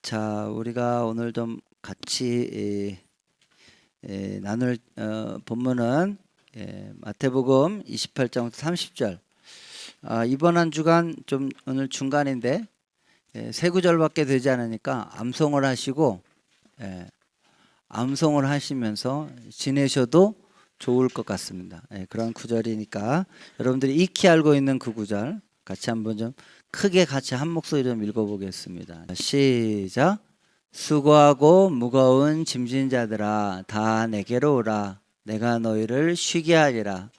자, 우리가 오늘 좀 같이 나눌 본문은 마태복음 28장부터 30절. 이번 한 주간 좀 오늘 중간인데 세 구절밖에 되지 않으니까 암송을 하시고 암송을 하시면서 지내셔도 좋을 것 같습니다. 그런 구절이니까 여러분들이 익히 알고 있는 그 구절 같이 한번 좀 크게 같이 한 목소리 좀 읽어보겠습니다. 시작. 수고하고 무거운 짐진 자들아 다 내게로 오라. 내가 너희를 쉬게 하리라.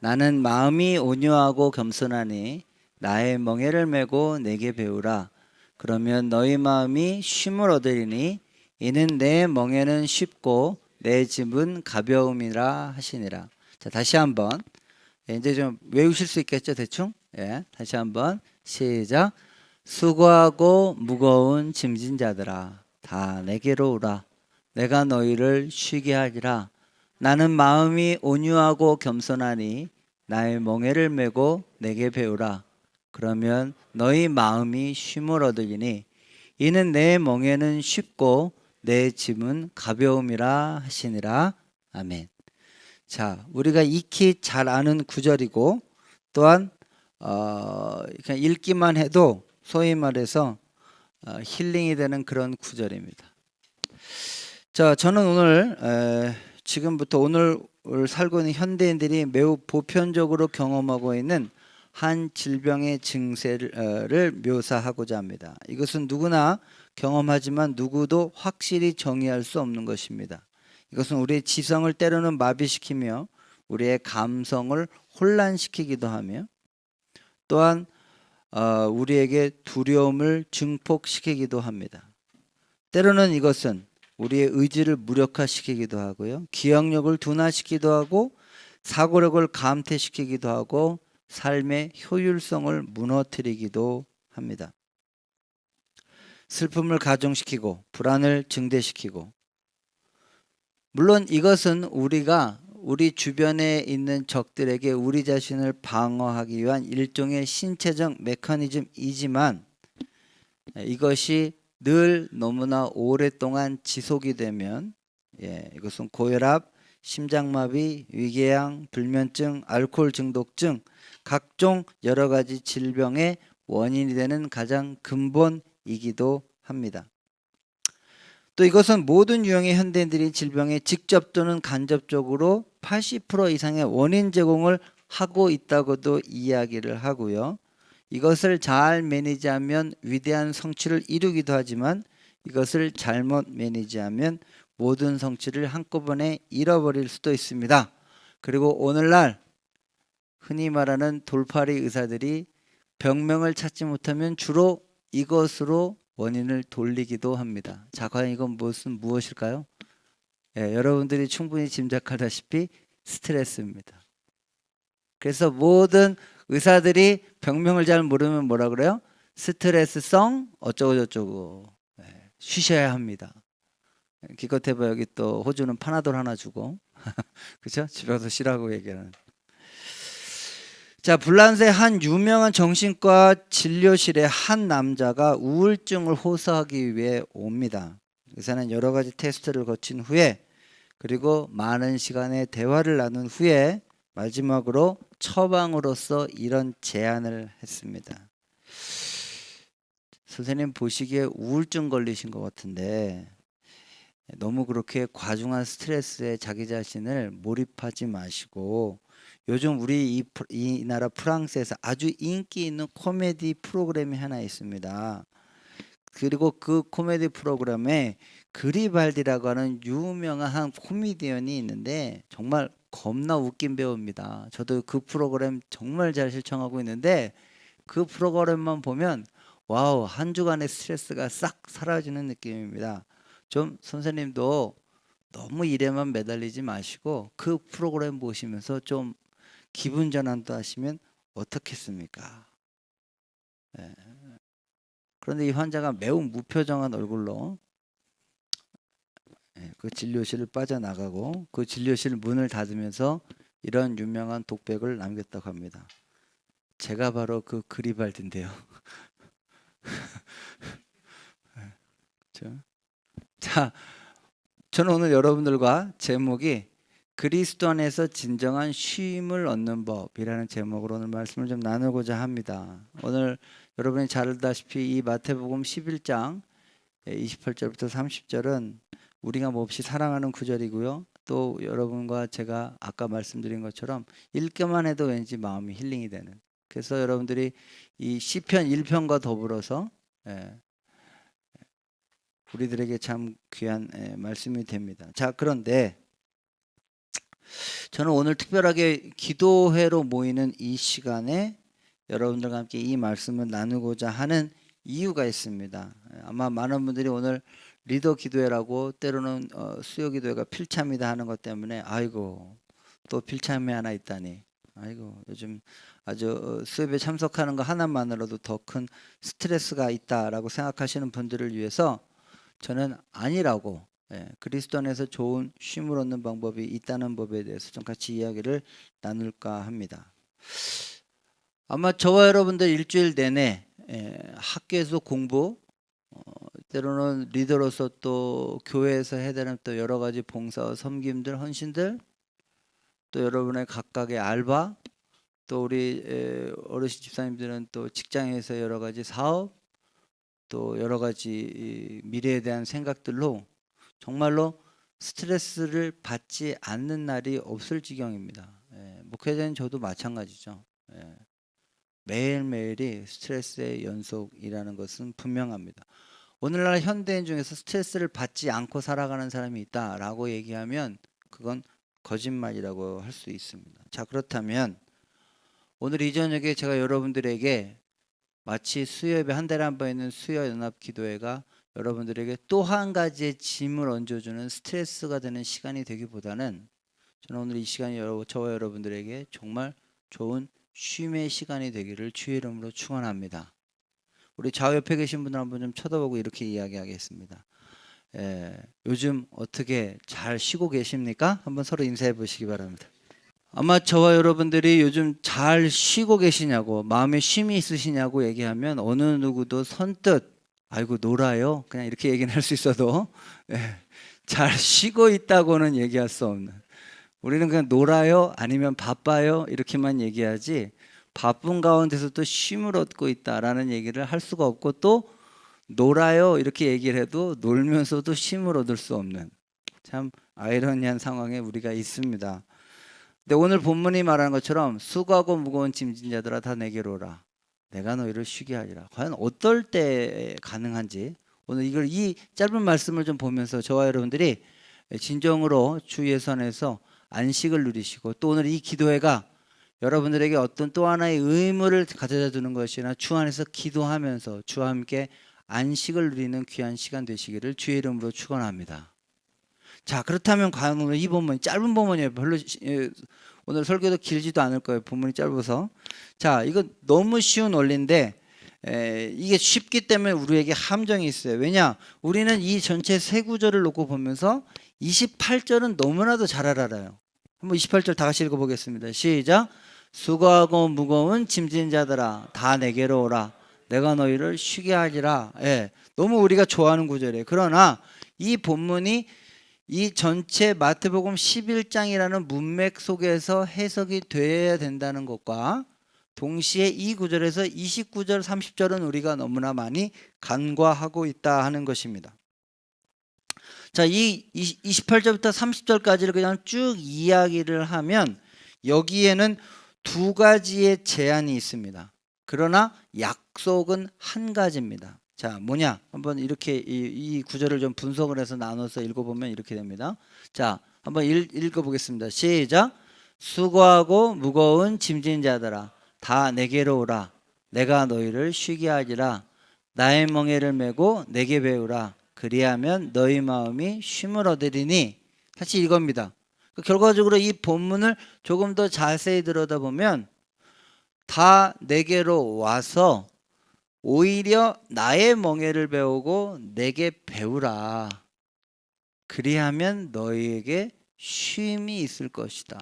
나는 마음이 온유하고 겸손하니 나의 멍에를 메고 내게 배우라. 그러면 너희 마음이 쉼을 얻으리니 이는 내 멍에는 쉽고 내 짐은 가벼움이라 하시니라. 자, 다시 한번 이제 좀 외우실 수 있겠죠, 대충? 다시 한번 시작. 수고하고 무거운 짐진 자들아 다 내게로 오라. 내가 너희를 쉬게 하리라. 나는 마음이 온유하고 겸손하니 나의 멍에를 메고 내게 배우라. 그러면 너희 마음이 쉼을 얻으리니 이는 내 멍에는 쉽고 내 짐은 가벼움이라 하시니라. 아멘. 자, 우리가 익히 잘 아는 구절이고 또한 그냥 읽기만 해도 소위 말해서 힐링이 되는 그런 구절입니다. 자, 저는 오늘 지금부터 오늘 살고 있는 현대인들이 매우 보편적으로 경험하고 있는 한 질병의 증세를 묘사하고자 합니다. 이것은 누구나 경험하지만 누구도 확실히 정의할 수 없는 것입니다. 이것은 우리의 지성을 때로는 마비시키며 우리의 감성을 혼란시키기도 하며 또한 우리에게 두려움을 증폭시키기도 합니다. 때로는 이것은 우리의 의지를 무력화시키기도 하고요. 기억력을 둔화시키기도 하고 사고력을 감퇴시키기도 하고 삶의 효율성을 무너뜨리기도 합니다. 슬픔을 가중시키고 불안을 증대시키고 물론 이것은 우리가 우리 주변에 있는 적들에게 우리 자신을 방어하기 위한 일종의 신체적 메커니즘이지만 이것이 늘 너무나 오랫동안 지속이 되면 이것은 고혈압, 심장마비, 위궤양, 불면증, 알코올 중독증 각종 여러 가지 질병의 원인이 되는 가장 근본이기도 합니다. 또 이것은 모든 유형의 현대인들이 질병에 직접 또는 간접적으로 80% 이상의 원인 제공을 하고 있다고도 이야기를 하고요. 이것을 잘 매니지하면 위대한 성취를 이루기도 하지만 이것을 잘못 매니지하면 모든 성취를 한꺼번에 잃어버릴 수도 있습니다. 그리고 오늘날 흔히 말하는 돌팔이 의사들이 병명을 찾지 못하면 주로 이것으로 원인을 돌리기도 합니다. 자, 과연 이건 무엇일까요? 여러분들이 충분히 짐작하다시피 스트레스입니다. 그래서 모든 의사들이 병명을 잘 모르면 뭐라 그래요? 스트레스성 어쩌고 저쩌고 쉬셔야 합니다. 기껏 해봐 여기 또 호주는 파나돌 하나 주고 그렇죠? 집에 가서 쉬라고 얘기하는. 자, 불란서의 한 유명한 정신과 진료실에 한 남자가 우울증을 호소하기 위해 옵니다. 의사는 여러 가지 테스트를 거친 후에 그리고 많은 시간의 대화를 나눈 후에 마지막으로 처방으로서 이런 제안을 했습니다. 선생님 보시기에 우울증 걸리신 것 같은데 너무 그렇게 과중한 스트레스에 자기 자신을 몰입하지 마시고 요즘 우리 이 나라 프랑스에서 아주 인기 있는 코미디 프로그램이 하나 있습니다. 그리고 그 코미디 프로그램에 그리발디라고 하는 유명한 한 코미디언이 있는데 정말 겁나 웃긴 배우입니다. 저도 그 프로그램 정말 잘 시청하고 있는데 그 프로그램만 보면 와우, 한 주간의 스트레스가 싹 사라지는 느낌입니다. 좀 선생님도 너무 일에만 매달리지 마시고 그 프로그램 보시면서 좀 기분 전환도 하시면 어떻겠습니까? 그런데 이 환자가 매우 무표정한 얼굴로 그 진료실을 빠져나가고 그 진료실 문을 닫으면서 이런 유명한 독백을 남겼다고 합니다. 제가 바로 그 그리발디인데요. 그렇죠? 자, 저는 오늘 여러분들과 제목이 그리스도 안에서 진정한 쉼을 얻는 법이라는 제목으로 오늘 말씀을 좀 나누고자 합니다. 오늘 여러분이 잘 알다시피 이 마태복음 11장 28절부터 30절은 우리가 몹시 사랑하는 구절이고요. 또 여러분과 제가 아까 말씀드린 것처럼 읽기만 해도 왠지 마음이 힐링이 되는, 그래서 여러분들이 이 시편 1편과 더불어서 우리들에게 참 귀한 말씀이 됩니다. 자, 그런데 저는 오늘 특별하게 기도회로 모이는 이 시간에 여러분들과 함께 이 말씀을 나누고자 하는 이유가 있습니다. 아마 많은 분들이 오늘 리더 기도회라고, 때로는 수요 기도회가 필참이다 하는 것 때문에 아이고 또 필참이 하나 있다니, 아이고 요즘 아주 수요에 참석하는 거 하나만으로도 더 큰 스트레스가 있다라고 생각하시는 분들을 위해서 저는 아니라고, 그리스도 안에서 좋은 쉼을 얻는 방법이 있다는 법에 대해서 좀 같이 이야기를 나눌까 합니다. 아마 저와 여러분들 일주일 내내 학교에서 공부, 때로는 리더로서 또 교회에서 해야 되는 또 여러 가지 봉사와 섬김들, 헌신들, 또 여러분의 각각의 알바, 또 우리 어르신 집사님들은 또 직장에서 여러 가지 사업, 또 여러 가지 미래에 대한 생각들로 정말로 스트레스를 받지 않는 날이 없을 지경입니다. 목회자인 저도 마찬가지죠. 매일매일이 스트레스의 연속이라는 것은 분명합니다. 오늘날 현대인 중에서 스트레스를 받지 않고 살아가는 사람이 있다라고 얘기하면 그건 거짓말이라고 할 수 있습니다. 자, 그렇다면 오늘 이 저녁에 제가 여러분들에게 마치 수요예배 한 달에 한 번 있는 수요연합기도회가 여러분들에게 또 한 가지의 짐을 얹어주는 스트레스가 되는 시간이 되기보다는 저는 오늘 이 시간이 저와 여러분들에게 정말 좋은 쉼의 시간이 되기를 주의 이름으로 축원합니다. 우리 좌우 옆에 계신 분들 한번 좀 쳐다보고 이렇게 이야기하겠습니다. 요즘 어떻게 잘 쉬고 계십니까? 한번 서로 인사해 보시기 바랍니다. 아마 저와 여러분들이 요즘 잘 쉬고 계시냐고, 마음에 쉼이 있으시냐고 얘기하면 어느 누구도 선뜻 아이고 놀아요 그냥 이렇게 얘기는 할 수 있어도 잘 쉬고 있다고는 얘기할 수 없는, 우리는 그냥 놀아요 아니면 바빠요 이렇게만 얘기하지 바쁜 가운데서도 쉼을 얻고 있다라는 얘기를 할 수가 없고, 또 놀아요 이렇게 얘기를 해도 놀면서도 쉼을 얻을 수 없는 참 아이러니한 상황에 우리가 있습니다. 근데 오늘 본문이 말하는 것처럼 수고하고 무거운 짐진 자들아 다 내게로 오라 내가 너희를 쉬게 하리라. 과연 어떨 때 가능한지 오늘 이 짧은 말씀을 좀 보면서 저와 여러분들이 진정으로 주 예선에서 안식을 누리시고, 또 오늘 이 기도회가 여러분들에게 어떤 또 하나의 의무를 가져다 주는 것이나 주 안에서 기도하면서 주와 함께 안식을 누리는 귀한 시간 되시기를 주의 이름으로 축원합니다. 자, 그렇다면 과연 오늘 이 본문, 짧은 본문이에요. 별로 오늘 설교도 길지도 않을 거예요. 본문이 짧아서. 자, 이거 너무 쉬운 원리인데 이게 쉽기 때문에 우리에게 함정이 있어요. 왜냐? 우리는 이 전체 세 구절을 놓고 보면서 28절은 너무나도 잘 알아요. 한번 28절 다 같이 읽어보겠습니다. 시작. 수고하고 무거운 짐진 자들아 다 내게로 오라 내가 너희를 쉬게 하리라. 너무 우리가 좋아하는 구절이에요. 그러나 이 본문이 이 전체 마태복음 11장이라는 문맥 속에서 해석이 돼야 된다는 것과 동시에 이 구절에서 29절 30절은 우리가 너무나 많이 간과하고 있다 하는 것입니다. 자, 이 28절부터 30절까지를 그냥 쭉 이야기를 하면 여기에는 두 가지의 제안이 있습니다. 그러나 약속은 한 가지입니다. 자, 뭐냐? 한번 이렇게 이 구절을 좀 분석을 해서 나눠서 읽어보면 이렇게 됩니다. 자, 한번 읽어보겠습니다. 시작. 수고하고 무거운 짐진 자들아 다 내게로 오라 내가 너희를 쉬게 하리라. 나의 멍에를 메고 내게 배우라 그리하면 너희 마음이 쉼을 얻으리니. 사실 이겁니다. 결과적으로 이 본문을 조금 더 자세히 들여다보면 다 내게로 와서 오히려 나의 멍에를 배우고 내게 배우라. 그리하면 너희에게 쉼이 있을 것이다.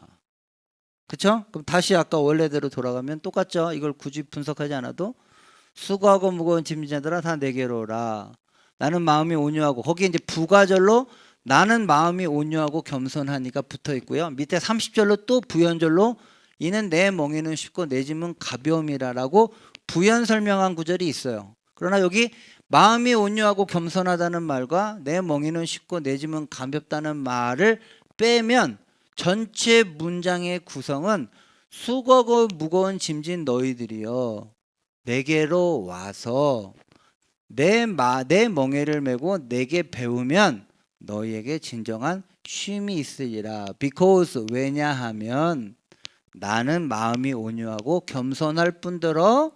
그렇죠? 그럼 다시 아까 원래대로 돌아가면 똑같죠? 이걸 굳이 분석하지 않아도 수고하고 무거운 짐진 자들아 다 내게로 오라 나는 마음이 온유하고, 거기에 이제 부가절로 나는 마음이 온유하고 겸손하니까 붙어 있고요. 밑에 30절로 또 부연절로 이는 내 멍에는 쉽고 내 짐은 가벼움이라라고 부연 설명한 구절이 있어요. 그러나 여기 마음이 온유하고 겸손하다는 말과 내 멍에는 쉽고 내 짐은 가볍다는 말을 빼면 전체 문장의 구성은 수고하고 무거운 짐진 너희들이여 내게로 와서 내 멍에를 메고 내게 배우면 너희에게 진정한 쉼이 있으리라. Because 왜냐하면 나는 마음이 온유하고 겸손할 뿐더러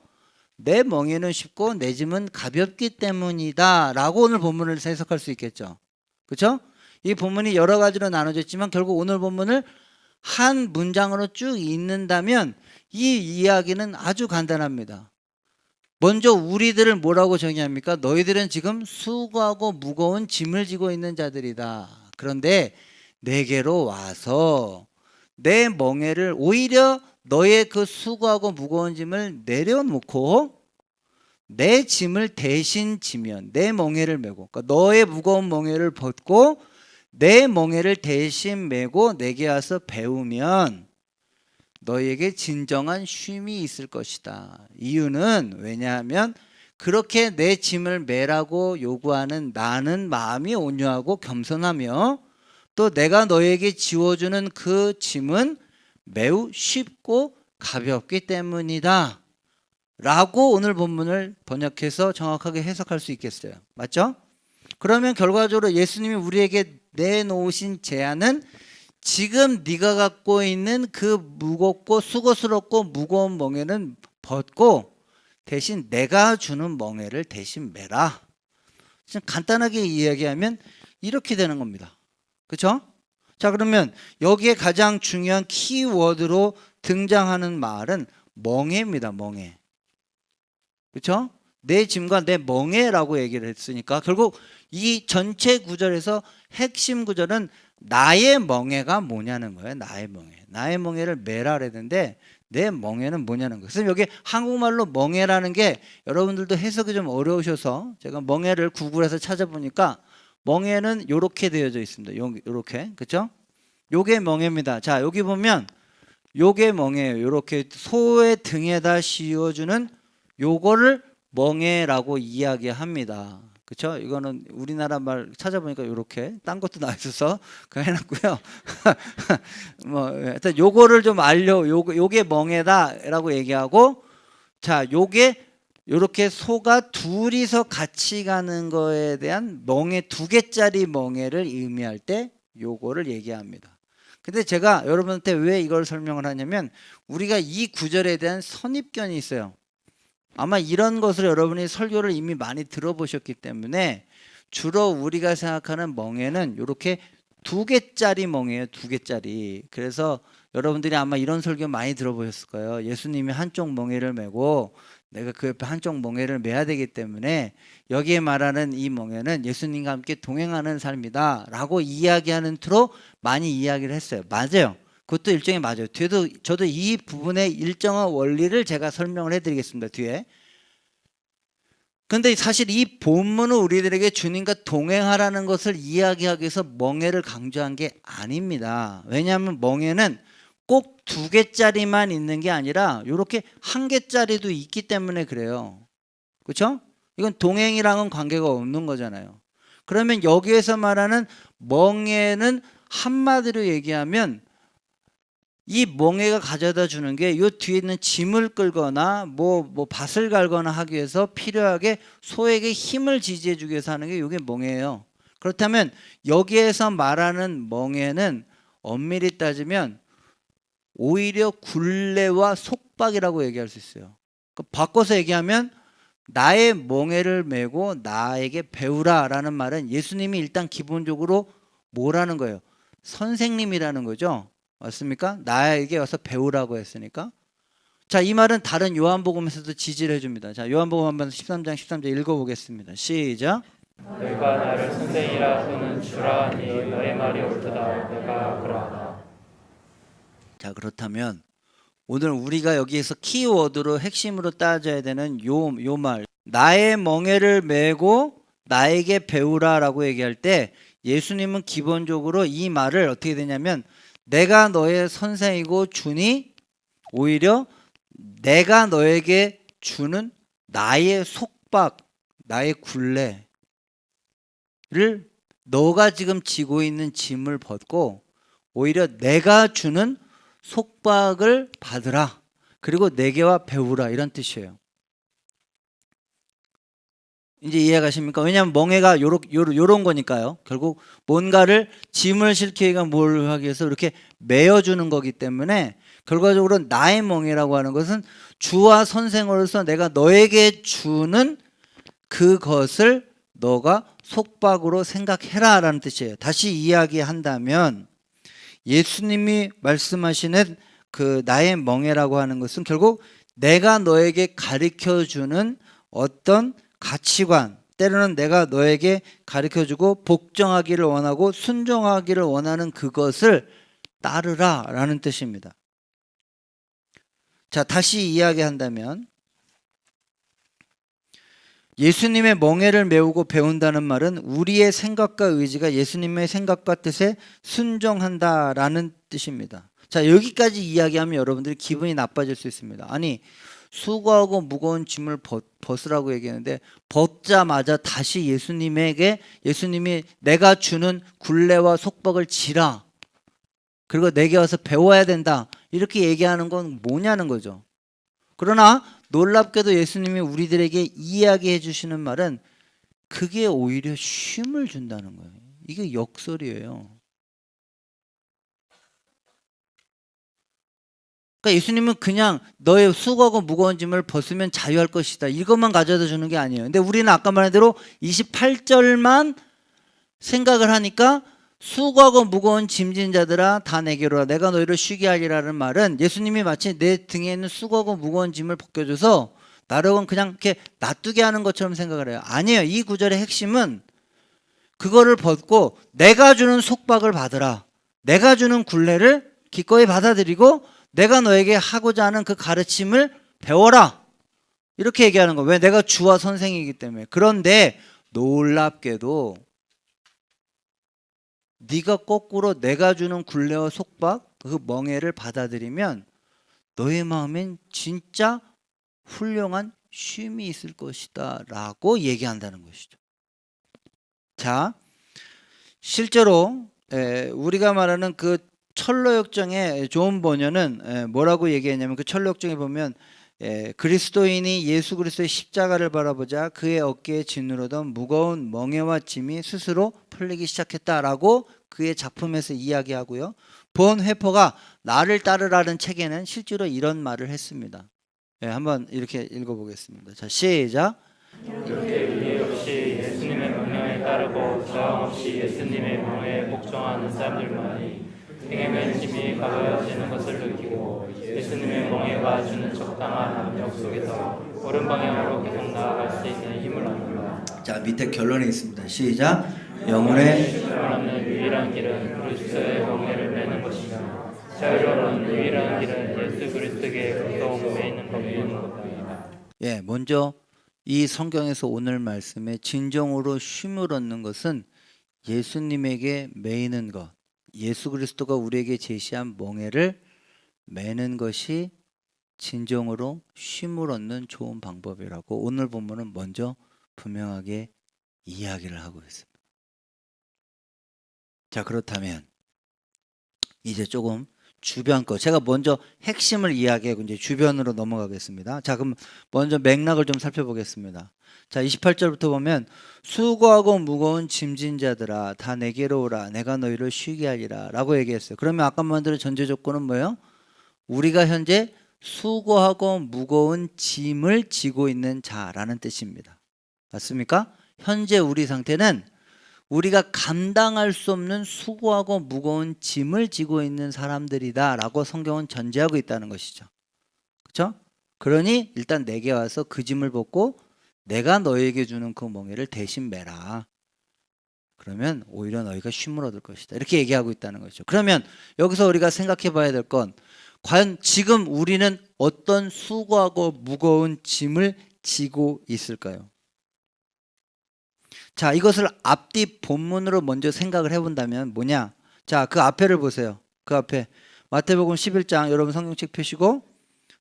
내 멍에는 쉽고 내 짐은 가볍기 때문이다 라고 오늘 본문을 해석할 수 있겠죠. 그렇죠? 이 본문이 여러 가지로 나눠졌지만 결국 오늘 본문을 한 문장으로 쭉 읽는다면 이 이야기는 아주 간단합니다. 먼저 우리들을 뭐라고 정의합니까? 너희들은 지금 수고하고 무거운 짐을 지고 있는 자들이다. 그런데 내게로 와서 내 멍에를, 오히려 너의 그 수고하고 무거운 짐을 내려놓고 내 짐을 대신 지면, 내 멍에를 메고, 그러니까 너의 무거운 멍에를 벗고 내 멍에를 대신 메고 내게 와서 배우면 너희에게 진정한 쉼이 있을 것이다. 이유는 왜냐하면 그렇게 내 짐을 메라고 요구하는 나는 마음이 온유하고 겸손하며 또 내가 너에게 지워주는 그 짐은 매우 쉽고 가볍기 때문이다 라고 오늘 본문을 번역해서 정확하게 해석할 수 있겠어요. 맞죠? 그러면 결과적으로 예수님이 우리에게 내놓으신 제안은 지금 네가 갖고 있는 그 무겁고 수고스럽고 무거운 멍에는 벗고 대신 내가 주는 멍에를 대신 메라. 간단하게 이야기하면 이렇게 되는 겁니다. 그렇죠? 자, 그러면 여기에 가장 중요한 키워드로 등장하는 말은 멍에입니다. 멍에. 그렇죠? 내 짐과 내 멍에라고 얘기를 했으니까 결국 이 전체 구절에서 핵심 구절은 나의 멍에가 뭐냐는 거예요. 나의 멍에. 나의 멍에를 메라 그랬는데 내 멍에는 뭐냐는 거예요. 그래서 여기 한국말로 멍에라는 게 여러분들도 해석이 좀 어려우셔서 제가 멍에를 구글에서 찾아보니까 멍에는 이렇게 되어져 있습니다. 요렇게. 그렇죠? 요게 멍에입니다. 자, 여기 보면 요게 멍에예요. 요렇게 소의 등에다 씌워주는 요거를 멍에라고 이야기합니다. 그렇죠? 이거는 우리나라 말 찾아보니까 요렇게 딴 것도 나와 있어서 그거 해놨고요. 뭐 일단 요거를 좀 요게 멍에다라고 얘기하고, 자, 요게 요렇게 소가 둘이서 같이 가는 거에 대한 멍에, 2개짜리 멍에를 의미할 때 요거를 얘기합니다. 근데 제가 여러분한테 왜 이걸 설명을 하냐면 우리가 이 구절에 대한 선입견이 있어요. 아마 이런 것을 여러분이 설교를 이미 많이 들어보셨기 때문에 주로 우리가 생각하는 멍에는 이렇게 2개짜리 멍에예요. 2개짜리. 그래서 여러분들이 아마 이런 설교 많이 들어보셨을 거예요. 예수님이 한쪽 멍에를 메고 내가 그 옆에 한쪽 멍에를 메야 되기 때문에 여기에 말하는 이 멍에는 예수님과 함께 동행하는 삶이다 라고 이야기하는 투로 많이 이야기를 했어요. 맞아요. 그것도 일종의 맞아요. 뒤에도 저도 이 부분의 일정한 원리를 제가 설명을 해드리겠습니다. 뒤에. 근데 사실 이 본문은 우리들에게 주님과 동행하라는 것을 이야기하기 위해서 멍에를 강조한 게 아닙니다. 왜냐하면 멍에는 꼭 2개짜리만 있는 게 아니라 이렇게 1개짜리도 있기 때문에 그래요. 그렇죠? 이건 동행이랑은 관계가 없는 거잖아요. 그러면 여기에서 말하는 멍에는 한마디로 얘기하면 이 멍에가 가져다 주는 게 이 뒤에 있는 짐을 끌거나 뭐 밭을 갈거나 하기 위해서 필요하게 소에게 힘을 지지해 주기 위해서 하는 게 이게 멍에예요. 그렇다면 여기에서 말하는 멍에는 엄밀히 따지면 오히려 굴레와 속박이라고 얘기할 수 있어요. 바꿔서 얘기하면 나의 멍에를 메고 나에게 배우라 라는 말은 예수님이 일단 기본적으로 뭐라는 거예요? 선생님이라는 거죠. 맞습니까? 나에게 와서 배우라고 했으니까. 자, 이 말은 다른 요한복음에서도 지지를 해줍니다. 자, 요한복음 한번 13장 13절 읽어보겠습니다. 시작. 너희가 나를 선생이라 하는 주라 하니 너의 말이 옳도다. 내가 그러하다. 자, 그렇다면 오늘 우리가 여기에서 키워드로 핵심으로 따져야 되는 요 말, 나의 멍에를 메고 나에게 배우라라고 얘기할 때 예수님은 기본적으로 이 말을 어떻게 되냐면 내가 너의 선생이고 주니 오히려 내가 너에게 주는 나의 속박, 나의 굴레를 너가 지금 지고 있는 짐을 벗고 오히려 내가 주는 속박을 받으라. 그리고 내게와 배우라 이런 뜻이에요. 이제 이해가십니까? 왜냐하면 멍에가 요런 거니까요. 결국 뭔가를 짐을 실기가 뭘 하기 위해서 이렇게 메어주는 거기 때문에 결과적으로 나의 멍에라고 하는 것은 주와 선생으로서 내가 너에게 주는 그것을 너가 속박으로 생각해라 라는 뜻이에요. 다시 이야기한다면 예수님이 말씀하시는 그 나의 멍에라고 하는 것은 결국 내가 너에게 가르쳐주는 어떤 가치관, 때로는 내가 너에게 가르쳐주고 복종하기를 원하고 순종하기를 원하는 그것을 따르라 라는 뜻입니다. 자, 다시 이야기한다면 예수님의 멍에를 메우고 배운다는 말은 우리의 생각과 의지가 예수님의 생각과 뜻에 순종한다라는 뜻입니다. 자, 여기까지 이야기하면 여러분들이 기분이 나빠질 수 있습니다. 아니, 수고하고 무거운 짐을 벗으라고 얘기하는데 벗자마자 다시 예수님이 내가 주는 굴레와 속박을 지라. 그리고 내게 와서 배워야 된다. 이렇게 얘기하는 건 뭐냐는 거죠. 그러나 놀랍게도 예수님이 우리들에게 이야기해 주시는 말은 그게 오히려 쉼을 준다는 거예요. 이게 역설이에요. 그러니까 예수님은 그냥 너의 수고하고 무거운 짐을 벗으면 자유할 것이다. 이것만 가져다 주는 게 아니에요. 근데 우리는 아까 말한 대로 28절만 생각을 하니까 수고하고 무거운 짐진 자들아 다 내게로 와 내가 너희를 쉬게 하리라는 말은 예수님이 마치 내 등에 있는 수고하고 무거운 짐을 벗겨줘서 나를 그냥 이렇게 놔두게 하는 것처럼 생각을 해요. 아니에요. 이 구절의 핵심은 그거를 벗고 내가 주는 속박을 받으라. 내가 주는 굴레를 기꺼이 받아들이고 내가 너에게 하고자 하는 그 가르침을 배워라. 이렇게 얘기하는 거예요. 왜? 내가 주와 선생이기 때문에. 그런데 놀랍게도 네가 거꾸로 내가 주는 굴레와 속박, 그 멍에를 받아들이면 너의 마음엔 진짜 훌륭한 쉼이 있을 것이다 라고 얘기한다는 것이죠. 자, 실제로 우리가 말하는 그 철로역정의 좋은 번역은 뭐라고 얘기했냐면 그 철로역정에 보면 그리스도인이 예수 그리스도의 십자가를 바라보자 그의 어깨에 짓누르던 무거운 멍에와 짐이 스스로 풀리기 시작했다라고 그의 작품에서 이야기하고요. 본 회퍼가 나를 따르라는 책에는 실제로 이런 말을 했습니다. 한번 이렇게 읽어보겠습니다. 자, 시작. 이렇게 위에 없이 예수님의 명령에 따르고 저항 없이 예수님의 명령에 복종하는 사람들만이 등에 맨 짐이 가벼워지는 것을 느끼고 예수님의 멍에가 주는 적당한 압력 속에서 옳은 방향으로 계속 나아갈 수 있는 힘을 얻는다. 자, 밑에 결론이 있습니다. 시작. 영혼의 쉼을 얻는 유일한 길은 그리스도의 멍에를 매는 것이며 자유로운 유일한 길은 예수 그리스도께 계속 매이는 것입니다. 먼저 이 성경에서 오늘 말씀에 진정으로 쉼을 얻는 것은 예수님에게 매이는 것, 예수 그리스도가 우리에게 제시한 멍에를 매는 것이 진정으로 쉼을 얻는 좋은 방법이라고 오늘 본문은 먼저 분명하게 이야기를 하고 있습니다. 자, 그렇다면 이제 조금 주변 거 제가 먼저 핵심을 이야기하고 이제 주변으로 넘어가겠습니다. 자, 그럼 먼저 맥락을 좀 살펴보겠습니다. 자, 28절부터 보면 수고하고 무거운 짐진 자들아 다 내게로 오라 내가 너희를 쉬게 하리라 라고 얘기했어요. 그러면 아까 만든 전제 조건은 뭐예요? 우리가 현재 수고하고 무거운 짐을 지고 있는 자라는 뜻입니다. 맞습니까? 현재 우리 상태는 우리가 감당할 수 없는 수고하고 무거운 짐을 지고 있는 사람들이다 라고 성경은 전제하고 있다는 것이죠. 그렇죠? 그러니 일단 내게 와서 그 짐을 벗고 내가 너에게 주는 그 멍에를 대신 매라. 그러면 오히려 너희가 쉼을 얻을 것이다. 이렇게 얘기하고 있다는 것이죠. 그러면 여기서 우리가 생각해 봐야 될 건 과연 지금 우리는 어떤 수고하고 무거운 짐을 지고 있을까요? 자, 이것을 앞뒤 본문으로 먼저 생각을 해본다면 뭐냐? 자, 그 앞에를 보세요. 그 앞에 마태복음 11장 여러분 성경책 펴시고,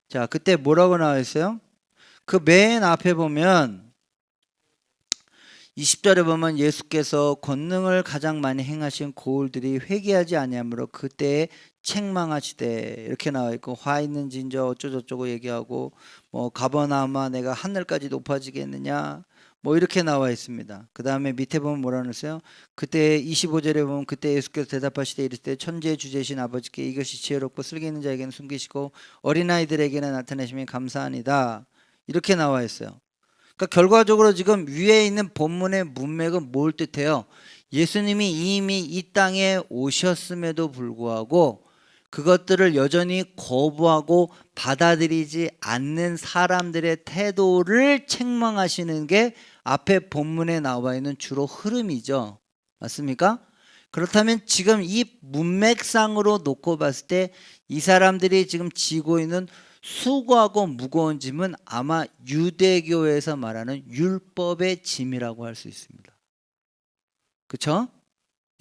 자, 그때 뭐라고 나와 있어요? 그 맨 앞에 보면 20절에 보면 예수께서 권능을 가장 많이 행하신 고울들이 회개하지 아니하므로 그때에 책망하시되 이렇게 나와 있고, 화 있는 진저 어쩌고저쩌고 얘기하고, 뭐 가버나움아 내가 하늘까지 높아지겠느냐, 뭐 이렇게 나와 있습니다. 그 다음에 밑에 보면 뭐라 그랬어요? 그때 25절에 보면 그때 예수께서 대답하시되 이르시되 천지의 주제신 아버지께 이것이 지혜롭고 슬기 있는 자에게는 숨기시고 어린아이들에게는 나타내심이 감사하니다, 이렇게 나와 있어요. 그러니까 결과적으로 지금 위에 있는 본문의 문맥은 뭘 뜻해요? 예수님이 이미 이 땅에 오셨음에도 불구하고 그것들을 여전히 거부하고 받아들이지 않는 사람들의 태도를 책망하시는 게 앞에 본문에 나와 있는 주로 흐름이죠. 맞습니까? 그렇다면 지금 이 문맥상으로 놓고 봤을 때 이 사람들이 지금 지고 있는 수고하고 무거운 짐은 아마 유대교에서 말하는 율법의 짐이라고 할 수 있습니다. 그렇죠?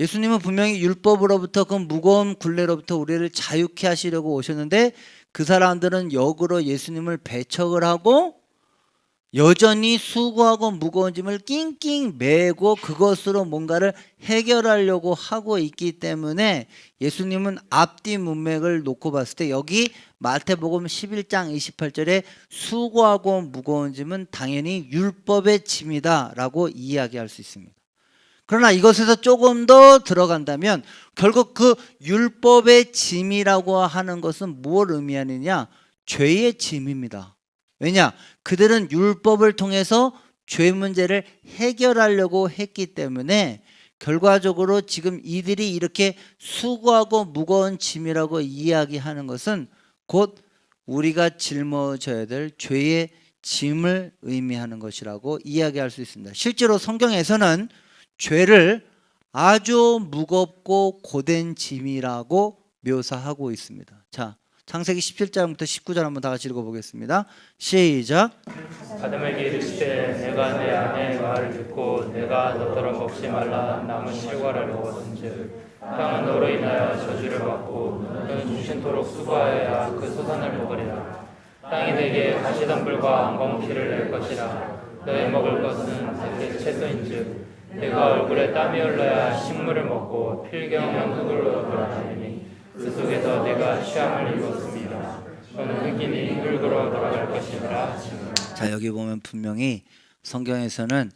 예수님은 분명히 율법으로부터 그 무거운 굴레로부터 우리를 자유케 하시려고 오셨는데 그 사람들은 역으로 예수님을 배척을 하고 여전히 수고하고 무거운 짐을 낑낑 메고 그것으로 뭔가를 해결하려고 하고 있기 때문에 예수님은 앞뒤 문맥을 놓고 봤을 때 여기 마태복음 11장 28절에 수고하고 무거운 짐은 당연히 율법의 짐이다 라고 이야기할 수 있습니다. 그러나 이것에서 조금 더 들어간다면 결국 그 율법의 짐이라고 하는 것은 뭘 의미하느냐? 죄의 짐입니다. 왜냐? 그들은 율법을 통해서 죄 문제를 해결하려고 했기 때문에 결과적으로 지금 이들이 이렇게 수고하고 무거운 짐이라고 이야기하는 것은 곧 우리가 짊어져야 될 죄의 짐을 의미하는 것이라고 이야기할 수 있습니다. 실제로 성경에서는 죄를 아주 무겁고 고된 짐이라고 묘사하고 있습니다. 자, 창세기 17장부터 19절 한번 다 같이 읽어보겠습니다. 시작. 아담에게 이르시되 내가 내 아내의 말을 듣고 내가 너더러 먹지 말라 남은 실과를 먹었은즉 땅은 너로 인하여 저주를 받고 너는 죽신토록 수고하여야 그 소산을 먹으리라. 땅이 내게 가시덤불과 엉겅퀴를 낼 것이라. 너의 먹을 것은 내게 채소인즉 내가 얼굴에 땀이 흘러야 식물을 먹고 필경은 흙으로 돌아다니니 그 속에서 내가 취함을 입었습니다. 너는 흙이니 흙으로 돌아갈 것이라. 자, 여기 보면 분명히 성경에서는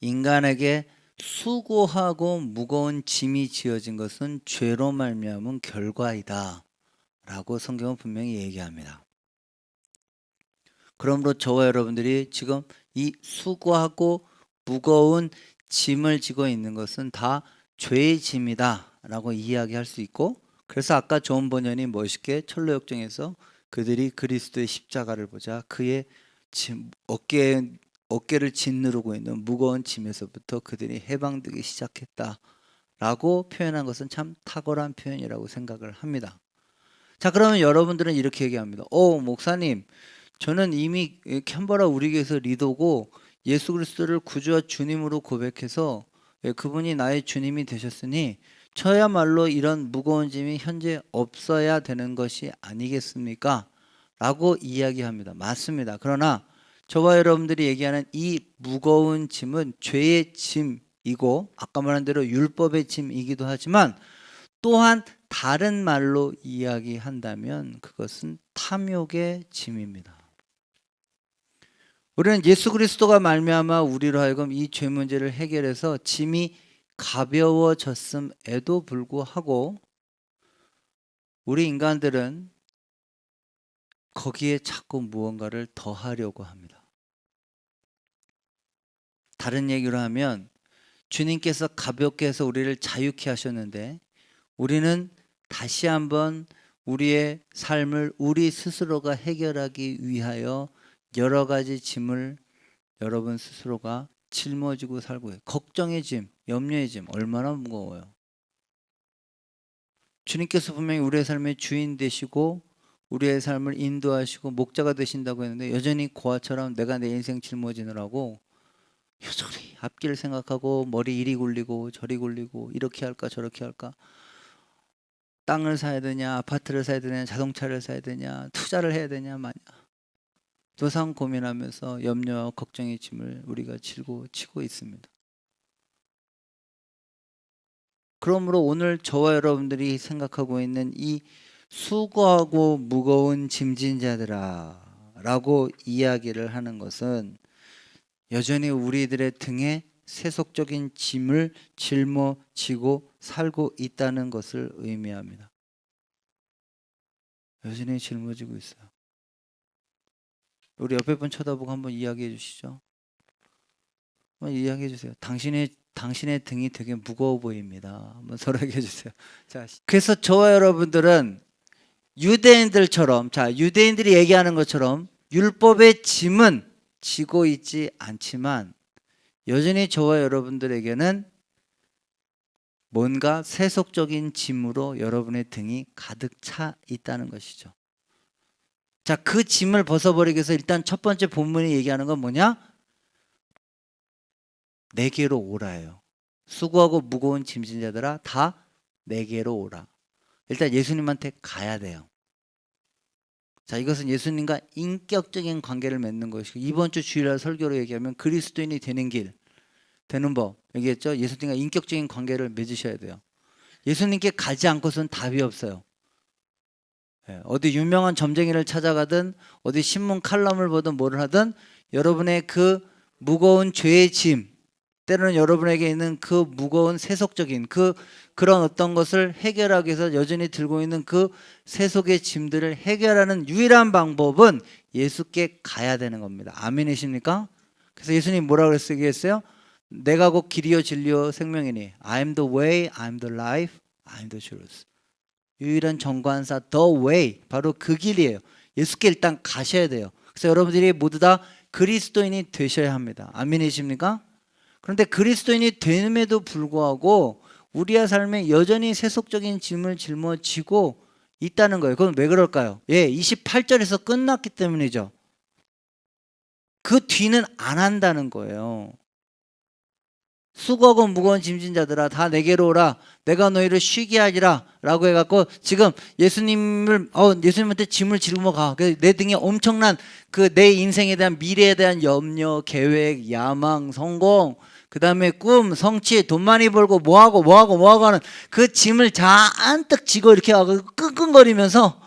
인간에게 수고하고 무거운 짐이 지어진 것은 죄로 말미암은 결과이다 라고 성경은 분명히 얘기합니다. 그러므로 저와 여러분들이 지금 이 수고하고 무거운 짐을 지고 있는 것은 다 죄의 짐이다 라고 이야기할 수 있고, 그래서 아까 좋은 번연이 멋있게 철로역정에서 그들이 그리스도의 십자가를 보자 그의 어깨를 짓누르고 있는 무거운 짐에서부터 그들이 해방되기 시작했다라고 표현한 것은 참 탁월한 표현이라고 생각을 합니다. 자, 그러면 여러분들은 이렇게 얘기합니다. 목사님, 저는 이미 캔버라 우리 교회에서 리더고 예수 그리스도를 구주와 주님으로 고백해서 그분이 나의 주님이 되셨으니 저야말로 이런 무거운 짐이 현재 없어야 되는 것이 아니겠습니까? 라고 이야기합니다. 맞습니다. 그러나 저와 여러분들이 얘기하는 이 무거운 짐은 죄의 짐이고 아까 말한 대로 율법의 짐이기도 하지만 또한 다른 말로 이야기한다면 그것은 탐욕의 짐입니다. 우리는 예수 그리스도가 말미암아 우리로 하여금 이 죄 문제를 해결해서 짐이 가벼워졌음에도 불구하고 우리 인간들은 거기에 자꾸 무언가를 더하려고 합니다. 다른 얘기로 하면 주님께서 가볍게 해서 우리를 자유케 하셨는데 우리는 다시 한번 우리의 삶을 우리 스스로가 해결하기 위하여 여러 가지 짐을 여러분 스스로가 짊어지고 살고 해요. 걱정의 짐, 염려의 짐 얼마나 무거워요. 주님께서 분명히 우리의 삶의 주인 되시고 우리의 삶을 인도하시고 목자가 되신다고 했는데 여전히 고아처럼 내가 내 인생 짊어지느라고 여전히 앞길을 생각하고 머리 이리 굴리고 저리 굴리고 이렇게 할까 저렇게 할까, 땅을 사야 되냐 아파트를 사야 되냐 자동차를 사야 되냐 투자를 해야 되냐 마냐 도상 고민하면서 염려와 걱정의 짐을 우리가 치고 있습니다. 그러므로 오늘 저와 여러분들이 생각하고 있는 이 수고하고 무거운 짐진 자들아 라고 이야기를 하는 것은 여전히 우리들의 등에 세속적인 짐을 짊어지고 살고 있다는 것을 의미합니다. 여전히 짊어지고 있어요. 우리 옆에 분 쳐다보고 한번 이야기해 주시죠. 한번 이야기해 주세요. 당신의 등이 되게 무거워 보입니다. 한번 서로 얘기해 주세요. 자, 그래서 저와 여러분들은 유대인들처럼, 자, 유대인들이 얘기하는 것처럼 율법의 짐은 지고 있지 않지만 여전히 저와 여러분들에게는 뭔가 세속적인 짐으로 여러분의 등이 가득 차 있다는 것이죠. 자, 그 짐을 벗어버리기 위해서 일단 첫 번째 본문이 얘기하는 건 뭐냐? 내게로 오라예요. 수고하고 무거운 짐진 자들아 다 내게로 오라. 일단 예수님한테 가야 돼요. 자, 이것은 예수님과 인격적인 관계를 맺는 것이고, 이번 주 주일날 설교로 얘기하면 그리스도인이 되는 길, 되는 법 얘기했죠. 예수님과 인격적인 관계를 맺으셔야 돼요. 예수님께 가지 않고서는 답이 없어요. 어디 유명한 점쟁이를 찾아가든 어디 신문 칼럼을 보든 뭐를 하든 여러분의 그 무거운 죄의 짐, 때로는 여러분에게 있는 그 무거운 세속적인 그런 어떤 것을 해결하기 위해서 여전히 들고 있는 그 세속의 짐들을 해결하는 유일한 방법은 예수께 가야 되는 겁니다. 아멘이십니까? 그래서 예수님 뭐라고 했어요? 내가 곧 길이요 진리요 생명이니 I am the way, I am the life, I am the truth. 유일한 정관사 the way, 바로 그 길이에요. 예수께 일단 가셔야 돼요. 그래서 여러분들이 모두 다 그리스도인이 되셔야 합니다. 아멘이십니까? 그런데 그리스도인이 됨에도 불구하고 우리의 삶에 여전히 세속적인 짐을 짊어지고 있다는 거예요. 그건 왜 그럴까요? 28절에서 끝났기 때문이죠. 그 뒤는 안 한다는 거예요. 수고하고 무거운 짐진 자들아 다 내게로 오라 내가 너희를 쉬게 하리라 라고 해갖고 지금 예수님한테 짐을 짊어가. 내 등에 엄청난 그 내 인생에 대한 미래에 대한 염려, 계획, 야망, 성공, 그 다음에 꿈, 성취, 돈 많이 벌고 뭐하고 하는 그 짐을 잔뜩 지고 이렇게 하고 끙끙거리면서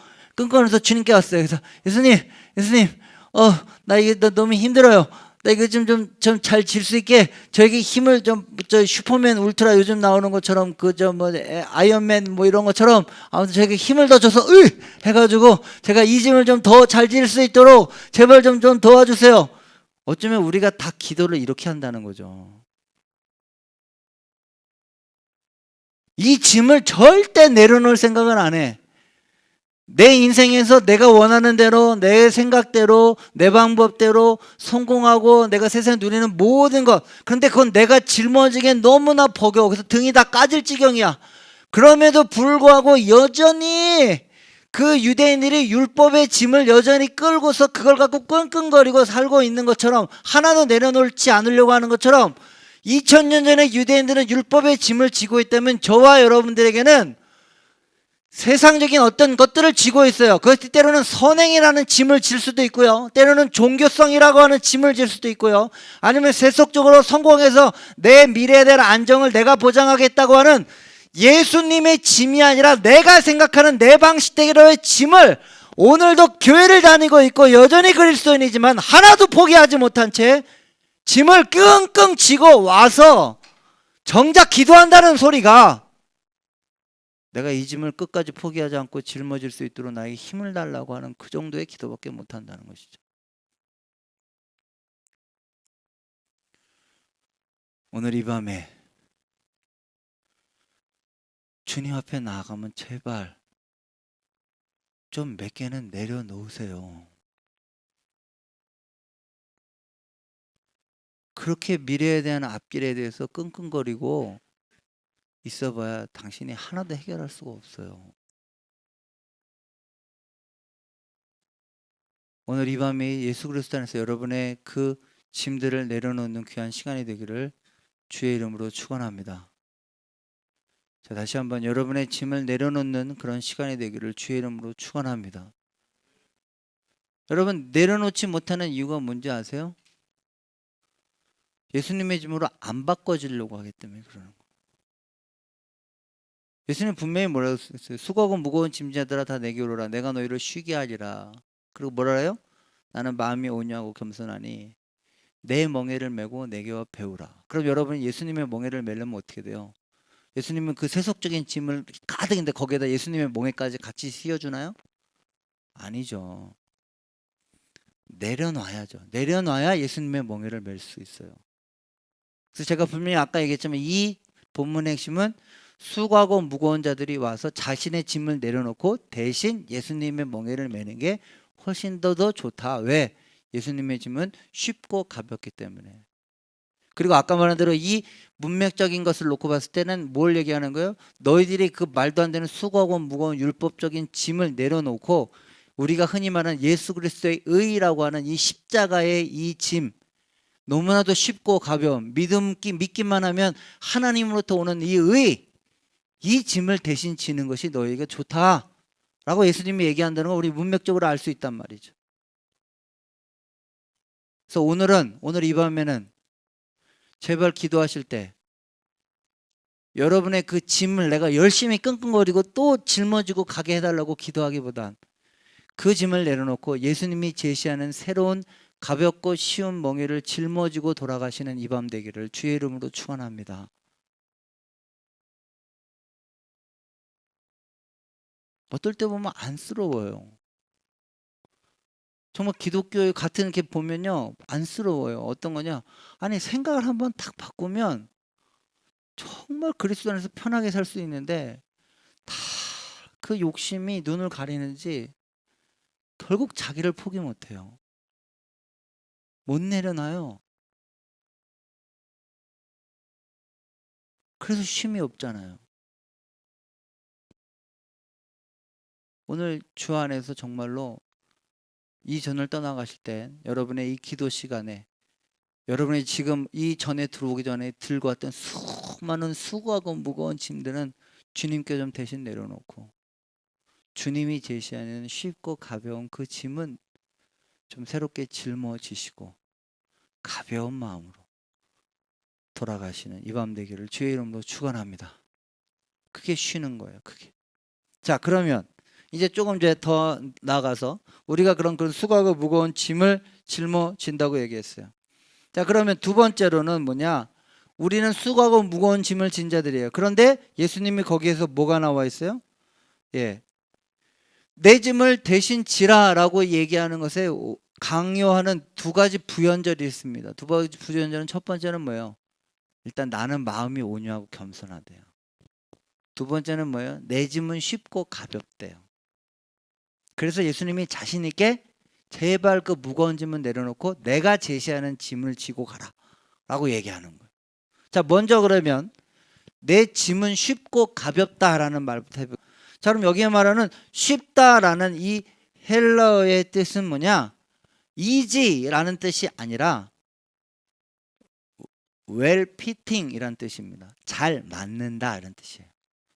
주님께 왔어요. 그래서 예수님 나 이게 너무 힘들어요. 나 이거 좀 잘 질 수 있게 저에게 힘을 좀, 슈퍼맨 울트라 요즘 나오는 것처럼 아이언맨 뭐 이런 것처럼 아무튼 저에게 힘을 더 줘서 해가지고 제가 이 짐을 좀 더 잘 질 수 있도록 제발 좀 도와주세요. 어쩌면 우리가 다 기도를 이렇게 한다는 거죠. 이 짐을 절대 내려놓을 생각은 안 해. 내 인생에서 내가 원하는 대로 내 생각대로 내 방법대로 성공하고 내가 세상에 누리는 모든 것, 그런데 그건 내가 짊어지기엔 너무나 버거워. 그래서 등이 다 까질 지경이야. 그럼에도 불구하고 여전히 그 유대인들이 율법의 짐을 여전히 끌고서 그걸 갖고 끙끙거리고 살고 있는 것처럼, 하나도 내려놓지 않으려고 하는 것처럼 2000년 전에 유대인들은 율법의 짐을 지고 있다면 저와 여러분들에게는 세상적인 어떤 것들을 지고 있어요. 그것이 때로는 선행이라는 짐을 질 수도 있고요. 때로는 종교성이라고 하는 짐을 질 수도 있고요. 아니면 세속적으로 성공해서 내 미래에 대한 안정을 내가 보장하겠다고 하는 예수님의 짐이 아니라 내가 생각하는 내 방식대로의 짐을 오늘도 교회를 다니고 있고 여전히 그리스도인이지만 하나도 포기하지 못한 채 짐을 끙끙 지고 와서 정작 기도한다는 소리가 내가 이 짐을 끝까지 포기하지 않고 짊어질 수 있도록 나에게 힘을 달라고 하는 그 정도의 기도밖에 못한다는 것이죠. 오늘 이 밤에 주님 앞에 나아가면 제발 좀 몇 개는 내려놓으세요. 그렇게 미래에 대한 앞길에 대해서 끙끙거리고 있어봐야 당신이 하나도 해결할 수가 없어요. 오늘 이 밤에 예수 그리스도 안에서 여러분의 그 짐들을 내려놓는 귀한 시간이 되기를 주의 이름으로 축원합니다. 자, 다시 한번 여러분의 짐을 내려놓는 그런 시간이 되기를 주의 이름으로 축원합니다. 여러분, 내려놓지 못하는 이유가 뭔지 아세요? 예수님의 짐으로 안 바꿔지려고 하기 때문에 그러는 거예요. 예수님 분명히 뭐라고 했어요? 수고하고 무거운 짐자들아 다 내게 오라. 내가 너희를 쉬게 하리라. 그리고 뭐라 해요? 나는 마음이 온유하고 겸손하니 내 멍에를 메고 내게와 배우라. 그럼 여러분이 예수님의 멍에를 메려면 어떻게 돼요? 예수님은 그 세속적인 짐을 가득인데 거기에다 예수님의 멍에까지 같이 씌워주나요? 아니죠. 내려놔야죠. 내려놔야 예수님의 멍에를 멜 수 있어요. 그래서 제가 분명히 아까 얘기했지만 이 본문의 핵심은 수고하고 무거운 자들이 와서 자신의 짐을 내려놓고 대신 예수님의 멍에를 메는 게 훨씬 더 좋다. 왜? 예수님의 짐은 쉽고 가볍기 때문에. 그리고 아까 말한 대로 이 문맥적인 것을 놓고 봤을 때는 뭘 얘기하는 거예요? 너희들이 그 말도 안 되는 수고하고 무거운 율법적인 짐을 내려놓고 우리가 흔히 말하는 예수 그리스도의 의라고 하는 이 십자가의 이 짐, 너무나도 쉽고 가벼운 믿기만 하면 하나님으로부터 오는 이 의, 이 짐을 대신 지는 것이 너희에게 좋다라고 예수님이 얘기한다는 걸 우리 문맥적으로 알 수 있단 말이죠. 그래서 오늘 이 밤에는 제발 기도하실 때 여러분의 그 짐을 내가 열심히 끙끙거리고 또 짊어지고 가게 해달라고 기도하기보단 그 짐을 내려놓고 예수님이 제시하는 새로운 가볍고 쉬운 멍에를 짊어지고 돌아가시는 이 밤 되기를 주의 이름으로 축원합니다. 어떨 때 보면 안쓰러워요. 정말 기독교 같은 이렇게 보면요 안쓰러워요. 어떤 거냐? 아니 생각을 한번 탁 바꾸면 정말 그리스도 안에서 편하게 살 수 있는데 다 그 욕심이 눈을 가리는지 결국 자기를 포기 못해요. 못 내려놔요. 그래서 쉼이 없잖아요. 오늘 주 안에서 정말로 이 전을 떠나가실 때 여러분의 이 기도 시간에 여러분이 지금 이 전에 들어오기 전에 들고 왔던 수많은 수고하고 무거운 짐들은 주님께 좀 대신 내려놓고 주님이 제시하는 쉽고 가벼운 그 짐은 좀 새롭게 짊어지시고 가벼운 마음으로 돌아가시는 이 밤 되기를 주의 이름으로 축원합니다. 그게 쉬는 거예요. 그게. 자, 그러면 이제 조금 이제 더 나아가서 우리가 그런 수고하고 무거운 짐을 짊어진다고 얘기했어요. 자, 그러면 두 번째로는 뭐냐? 우리는 수고하고 무거운 짐을 진 자들이에요. 그런데 예수님이 거기에서 뭐가 나와 있어요? 예, 내 짐을 대신 지라라고 얘기하는 것에 강요하는 두 가지 부연절이 있습니다. 두 가지 부연절은 첫 번째는 뭐예요? 일단 나는 마음이 온유하고 겸손하대요. 두 번째는 뭐예요? 내 짐은 쉽고 가볍대요. 그래서 예수님이 자신 있게 제발 그 무거운 짐은 내려놓고 내가 제시하는 짐을 지고 가라 라고 얘기하는 거예요. 자, 먼저 그러면 내 짐은 쉽고 가볍다라는 말부터 해볼게요. 자, 그럼 여기에 말하는 쉽다라는 이 헬라어의 뜻은 뭐냐? easy라는 뜻이 아니라 well fitting이라는 뜻입니다. 잘 맞는다 이런 뜻이에요.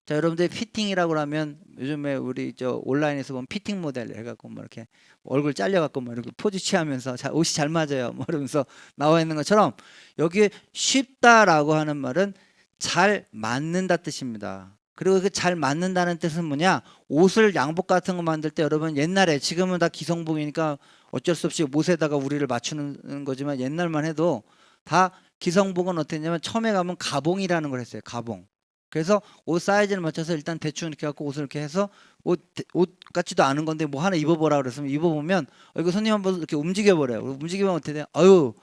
자, 여러분들 피팅이라고 하면 요즘에 우리 저 온라인에서 보면 피팅 모델 해갖고 뭐 이렇게 얼굴 잘려갖고 뭐 이렇게 포즈 취하면서 옷이 잘 맞아요 뭐 이러면서 나와 있는 것처럼 여기에 쉽다라고 하는 말은 잘 맞는다 뜻입니다. 그리고 그 잘 맞는다는 뜻은 뭐냐? 옷을 양복 같은 거 만들 때 여러분 옛날에 지금은 다 기성복이니까 어쩔 수 없이 못에다가 우리를 맞추는 거지만 옛날만 해도 다 기성복은 어땠냐면 처음에 가면 가봉이라는 걸 했어요. 가봉. 그래서 옷 사이즈를 맞춰서 일단 대충 이렇게 갖고 옷을 이렇게 해서 옷 같지도 않은 건데 뭐 하나 입어보라 그랬으면 입어보면 이거 손님 한번 이렇게 움직여버려요. 움직이면 어떻게 돼요? 아유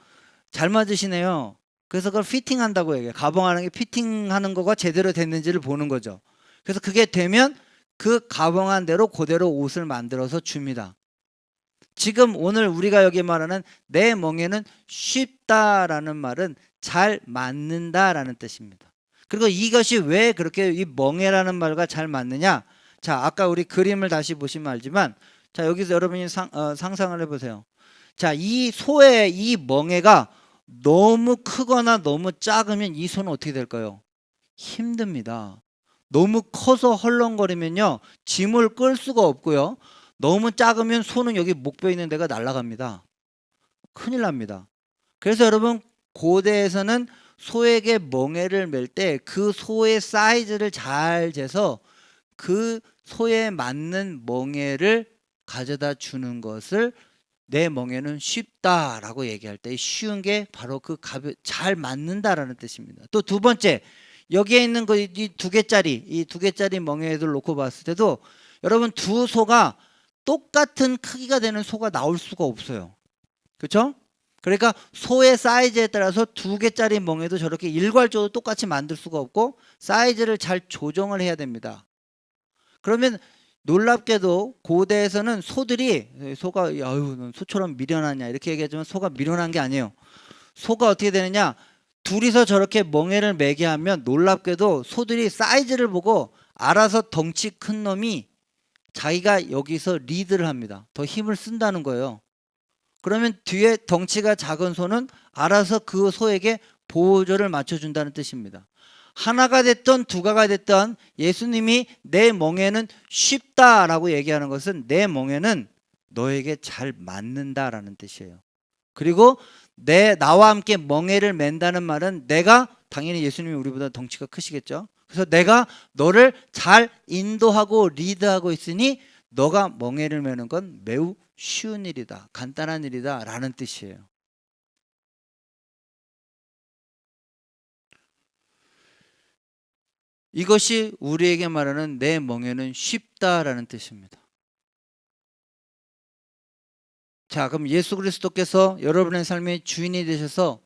잘 맞으시네요. 그래서 그걸 피팅한다고 얘기해요. 가봉하는 게 피팅하는 거가 제대로 됐는지를 보는 거죠. 그래서 그게 되면 그 가봉한 대로 그대로 옷을 만들어서 줍니다. 지금 오늘 우리가 여기 말하는 내 멍에는 쉽다라는 말은 잘 맞는다라는 뜻입니다. 그리고 이것이 왜 그렇게 이 멍에라는 말과 잘 맞느냐? 자, 아까 우리 그림을 다시 보시면 알지만 자, 여기서 여러분이 상상을 해보세요. 자, 이 소의 이 멍에가 너무 크거나 너무 작으면 이 손은 어떻게 될까요? 힘듭니다. 너무 커서 헐렁거리면요, 짐을 끌 수가 없고요. 너무 작으면 손은 여기 목뼈 있는 데가 날아갑니다. 큰일 납니다. 그래서 여러분, 고대에서는 소에게 멍에를 맬 때 그 소의 사이즈를 잘 재서 그 소에 맞는 멍에를 가져다 주는 것을 내 멍에는 쉽다라고 얘기할 때 쉬운 게 바로 그 잘 맞는다라는 뜻입니다. 또 두 번째, 여기에 있는 이 두 개짜리 멍에들 놓고 봤을 때도 여러분, 두 소가 똑같은 크기가 되는 소가 나올 수가 없어요. 그렇죠? 그러니까 소의 사이즈에 따라서 두 개짜리 멍에도 저렇게 일괄적으로 똑같이 만들 수가 없고 사이즈를 잘 조정을 해야 됩니다. 그러면 놀랍게도 고대에서는 소들이, 소가 야유 넌 소처럼 미련하냐 이렇게 얘기하지만 소가 미련한 게 아니에요. 소가 어떻게 되느냐, 둘이서 저렇게 멍에를 매게 하면 놀랍게도 소들이 사이즈를 보고 알아서 덩치 큰 놈이 자기가 여기서 리드를 합니다. 더 힘을 쓴다는 거예요. 그러면 뒤에 덩치가 작은 소는 알아서 그 소에게 보호조를 맞춰준다는 뜻입니다. 하나가 됐던 두가가 됐던 예수님이 내 멍에는 쉽다라고 얘기하는 것은 내 멍에는 너에게 잘 맞는다라는 뜻이에요. 그리고 나와 함께 멍에를 맨다는 말은 내가, 당연히 예수님이 우리보다 덩치가 크시겠죠. 그래서 내가 너를 잘 인도하고 리드하고 있으니 너가 멍에를 매는 건 매우 쉬운 일이다, 간단한 일이다 라는 뜻이에요. 이것이 우리에게 말하는 내 멍에는 쉽다라는 뜻입니다. 자, 그럼 예수 그리스도께서 여러분의 삶의 주인이 되셔서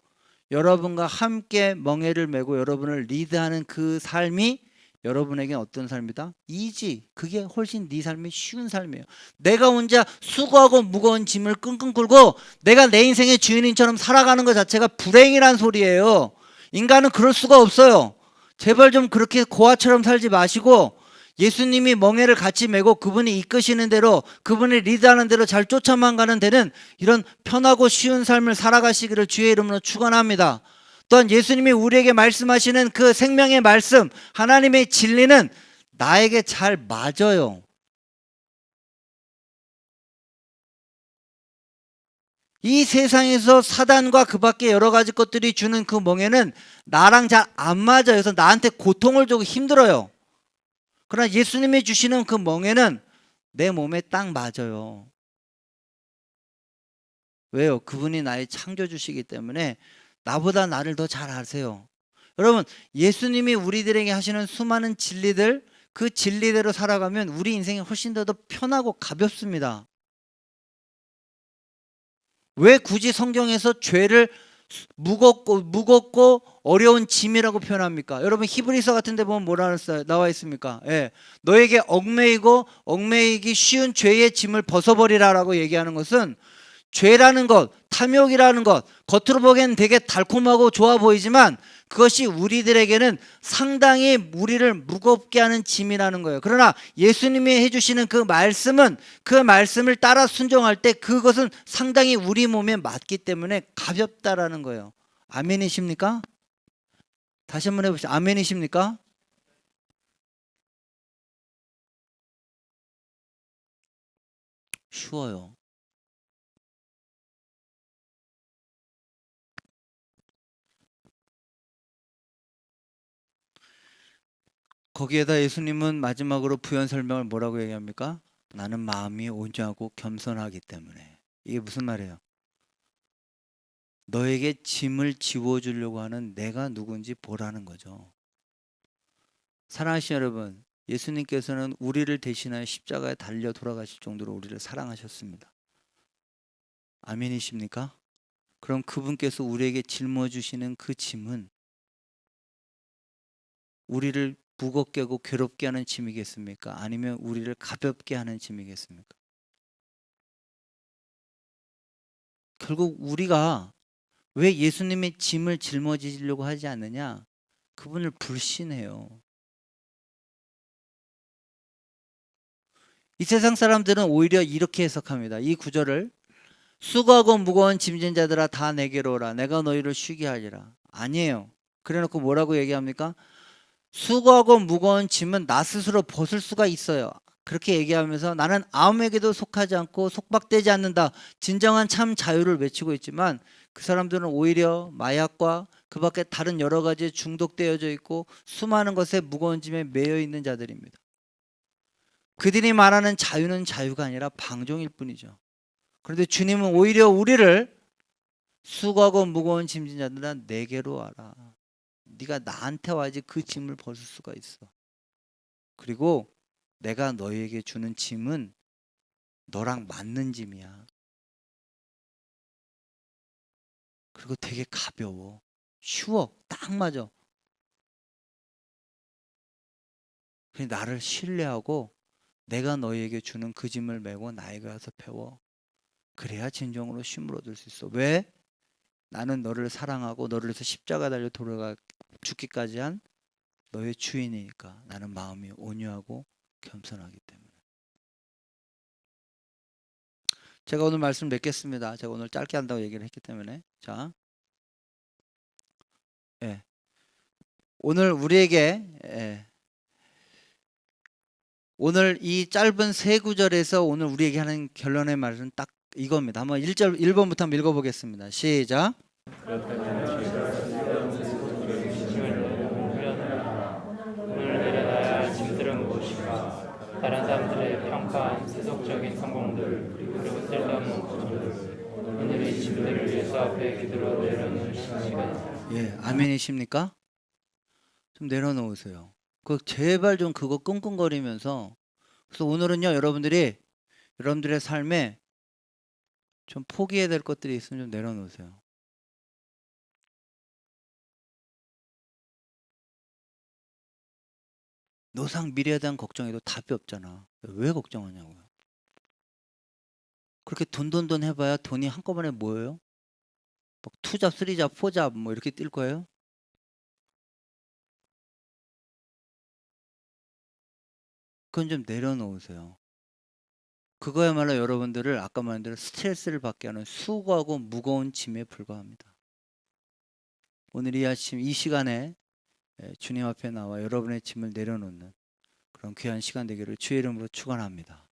여러분과 함께 멍에를 메고 여러분을 리드하는 그 삶이 여러분에게 어떤 삶이다? 이지. 그게 훨씬 네 삶이 쉬운 삶이에요. 내가 혼자 수고하고 무거운 짐을 끙끙 끌고 내가 내 인생의 주인인처럼 살아가는 것 자체가 불행이란 소리예요. 인간은 그럴 수가 없어요. 제발 좀 그렇게 고아처럼 살지 마시고 예수님이 멍에를 같이 메고 그분이 이끄시는 대로, 그분이 리드하는 대로 잘 쫓아만 가는 데는 이런 편하고 쉬운 삶을 살아가시기를 주의 이름으로 축원합니다. 또한 예수님이 우리에게 말씀하시는 그 생명의 말씀, 하나님의 진리는 나에게 잘 맞아요. 이 세상에서 사단과 그 밖에 여러 가지 것들이 주는 그 멍에는 나랑 잘 안 맞아요. 그래서 나한테 고통을 주고 힘들어요. 그러나 예수님이 주시는 그 멍에는 내 몸에 딱 맞아요. 왜요? 그분이 나의 창조주시기 때문에 나보다 나를 더 잘 아세요. 여러분, 예수님이 우리들에게 하시는 수많은 진리들, 그 진리대로 살아가면 우리 인생이 훨씬 더 편하고 가볍습니다. 왜 굳이 성경에서 죄를 무겁고 어려운 짐이라고 표현합니까? 여러분, 히브리서 같은 데 보면 뭐라 나와 있습니까? 예, 너에게 얽매이기 쉬운 죄의 짐을 벗어버리라라고 얘기하는 것은, 죄라는 것, 탐욕이라는 것, 겉으로 보기엔 되게 달콤하고 좋아 보이지만 그것이 우리들에게는 상당히 우리를 무겁게 하는 짐이라는 거예요. 그러나 예수님이 해주시는 그 말씀은, 그 말씀을 따라 순종할 때 그것은 상당히 우리 몸에 맞기 때문에 가볍다라는 거예요. 아멘이십니까? 다시 한번 해보시죠. 아멘이십니까? 쉬워요. 거기에다 예수님은 마지막으로 부연 설명을 뭐라고 얘기합니까? 나는 마음이 온유하고 겸손하기 때문에. 이게 무슨 말이에요? 너에게 짐을 지워주려고 하는 내가 누군지 보라는 거죠. 사랑하시는 여러분, 예수님께서는 우리를 대신하여 십자가에 달려 돌아가실 정도로 우리를 사랑하셨습니다. 아멘이십니까? 그럼 그분께서 우리에게 짊어주시는 그 짐은 우리를 무겁게 하고 괴롭게 하는 짐이겠습니까? 아니면 우리를 가볍게 하는 짐이겠습니까? 결국 우리가 왜 예수님의 짐을 짊어지려고 하지 않느냐? 그분을 불신해요. 이 세상 사람들은 오히려 이렇게 해석합니다. 이 구절을, 수고하고 무거운 짐진 자들아 다 내게로 오라. 내가 너희를 쉬게 하리라. 아니에요. 그래놓고 뭐라고 얘기합니까? 수고하고 무거운 짐은 나 스스로 벗을 수가 있어요. 그렇게 얘기하면서 나는 아무에게도 속하지 않고 속박되지 않는다. 진정한 참 자유를 외치고 있지만 그 사람들은 오히려 마약과 그 밖에 다른 여러 가지에 중독되어져 있고 수많은 것에 무거운 짐에 매여 있는 자들입니다. 그들이 말하는 자유는 자유가 아니라 방종일 뿐이죠. 그런데 주님은 오히려 우리를 수고하고 무거운 짐진 자들아 내게로 와라. 네가 나한테 와야지 그 짐을 벗을 수가 있어. 그리고 내가 너희에게 주는 짐은 너랑 맞는 짐이야. 그리고 되게 가벼워. 쉬워. 딱 맞아. 그냥 나를 신뢰하고 내가 너희에게 주는 그 짐을 메고 나에게 와서 배워. 그래야 진정으로 쉼을 얻을 수 있어. 왜? 나는 너를 사랑하고 너를 위해서 십자가 달려 돌아가 죽기까지 한 너의 주인이니까. 나는 마음이 온유하고 겸손하기 때문에. 제가 오늘 말씀 맺겠습니다. 제가 오늘 짧게 한다고 얘기를 했기 때문에. 자, 오늘 우리에게 오늘 이 짧은 세 구절에서 오늘 우리에게 하는 결론의 말은 딱 이겁니다. 한번 1번부터 한번 읽어보겠습니다. 시작. 오늘 내려놔야 할 짐들은 무엇인가? 다른 사람들의 평판, 세속적인 성공들, 그리고 쓸데없는 걱정들. 오늘 이 짐들을 예수 앞에 기도로 내려놓는 시간이다. 예, 아멘이십니까? 좀 내려놓으세요. 제발 좀 그거 끙끙거리면서. 그래서 오늘은요, 여러분들의 삶에 좀 포기해야 될 것들이 있으면 좀 내려놓으세요. 노상 미래에 대한 걱정해도 답이 없잖아. 왜 걱정하냐고요. 그렇게 돈 해봐야 돈이 한꺼번에 뭐예요? 막 투잡, 쓰리잡, 포잡 뭐 이렇게 뛸 거예요? 그건 좀 내려놓으세요. 그거야말로 여러분들을 아까 말한 대로 스트레스를 받게 하는 수고하고 무거운 짐에 불과합니다. 오늘 이 아침 이 시간에 주님 앞에 나와 여러분의 짐을 내려놓는 그런 귀한 시간 되기를 주의 이름으로 축원합니다.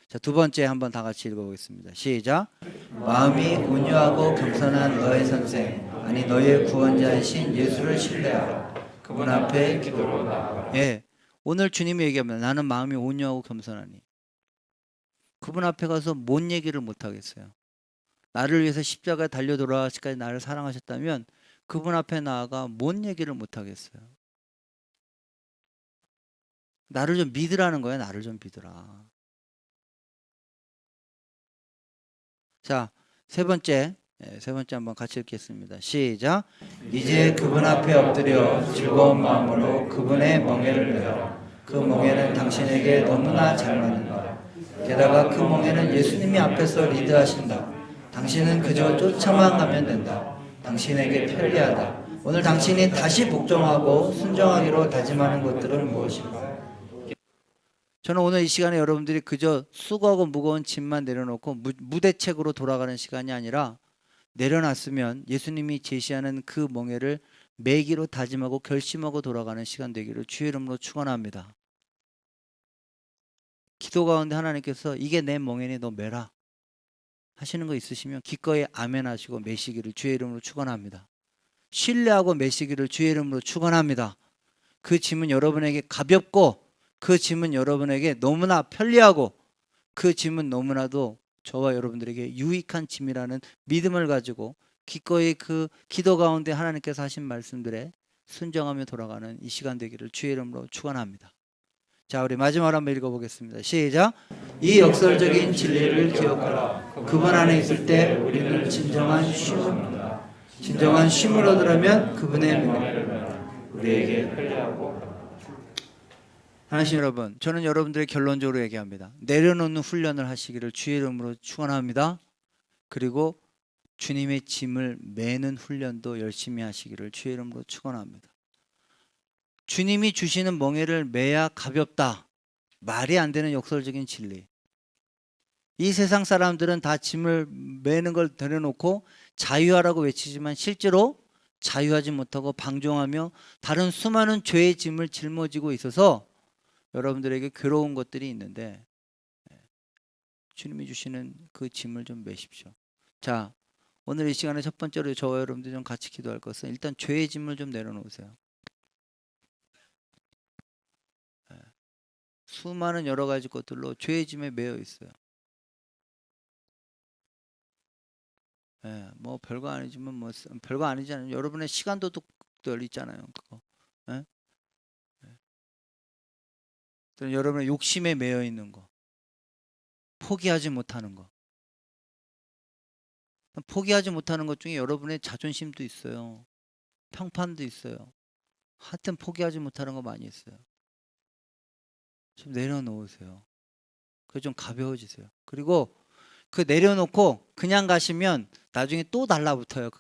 자, 두 번째 한번 다 같이 읽어보겠습니다. 시작. 마음이 온유하고 겸손한 너의 선생, 아니 너의 구원자이신 예수를 신뢰하라. 그분 앞에 기도로 나아가라. 예, 오늘 주님이 얘기합니다. 나는 마음이 온유하고 겸손하니. 그분 앞에 가서 뭔 얘기를 못 하겠어요. 나를 위해서 십자가에 달려 돌아가시까지 나를 사랑하셨다면 그분 앞에 나아가 뭔 얘기를 못 하겠어요. 나를 좀 믿으라는 거예요. 나를 좀 믿으라. 자, 세 번째 한번 같이 읽겠습니다. 시작. 이제 그분 앞에 엎드려 즐거운 마음으로 그분의 멍에를 메어라. 그 멍에는 당신에게 너무나 잘 맞는다. 게다가 그 멍에는 예수님이 앞에서 리드하신다. 당신은 그저 쫓아만 가면 된다. 당신에게 편리하다. 오늘 당신이 다시 복종하고 순종하기로 다짐하는 것들은 무엇인가? 저는 오늘 이 시간에 여러분들이 그저 수고하고 무거운 짐만 내려놓고 무대책으로 돌아가는 시간이 아니라 내려놨으면 예수님이 제시하는 그 멍에를 매기로 다짐하고 결심하고 돌아가는 시간 되기를 주의 이름으로 축원합니다. 기도 가운데 하나님께서 이게 내 멍에니 너 매라 하시는 거 있으시면 기꺼이 아멘 하시고 매시기를 주의 이름으로 축원합니다. 신뢰하고 매시기를 주의 이름으로 축원합니다. 그 짐은 여러분에게 가볍고 그 짐은 여러분에게 너무나 편리하고 그 짐은 너무나도 저와 여러분들에게 유익한 짐이라는 믿음을 가지고 기꺼이 그 기도 가운데 하나님께서 하신 말씀들에 순종하며 돌아가는 이 시간 되기를 주의 이름으로 축원합니다. 자, 우리 마지막으로 한번 읽어보겠습니다. 시작. 이 역설적인 진리를 기억하라. 그분 안에 있을 때 우리는 진정한 쉼을 얻으려면 그분의 명 우리에게 편리하고 하나님 여러분, 저는 여러분들의 결론적으로 얘기합니다. 내려놓는 훈련을 하시기를 주의 이름으로 축원합니다. 그리고 주님의 짐을 매는 훈련도 열심히 하시기를 주의 이름으로 축원합니다. 주님이 주시는 멍에를 매야 가볍다. 말이 안 되는 역설적인 진리. 이 세상 사람들은 다 짐을 매는 걸 내려놓고 자유하라고 외치지만 실제로 자유하지 못하고 방종하며 다른 수많은 죄의 짐을 짊어지고 있어서 여러분들에게 괴로운 것들이 있는데 주님이 주시는 그 짐을 좀 매십시오. 자, 오늘 이 시간에 첫 번째로 저와 여러분들 좀 같이 기도할 것은 일단 죄의 짐을 좀 내려놓으세요. 수많은 여러 가지 것들로 죄의 짐에 매여 있어요. 뭐 별거 아니지만 뭐 별거 아니잖아요. 여러분의 시간도 있잖아요. 그거. 여러분의 욕심에 매여 있는 거, 포기하지 못하는 거. 포기하지 못하는 것 중에 여러분의 자존심도 있어요. 평판도 있어요. 하여튼 포기하지 못하는 거 많이 있어요. 좀 내려놓으세요. 그게 좀 가벼워지세요. 그리고 그 내려놓고 그냥 가시면 나중에 또 달라붙어요.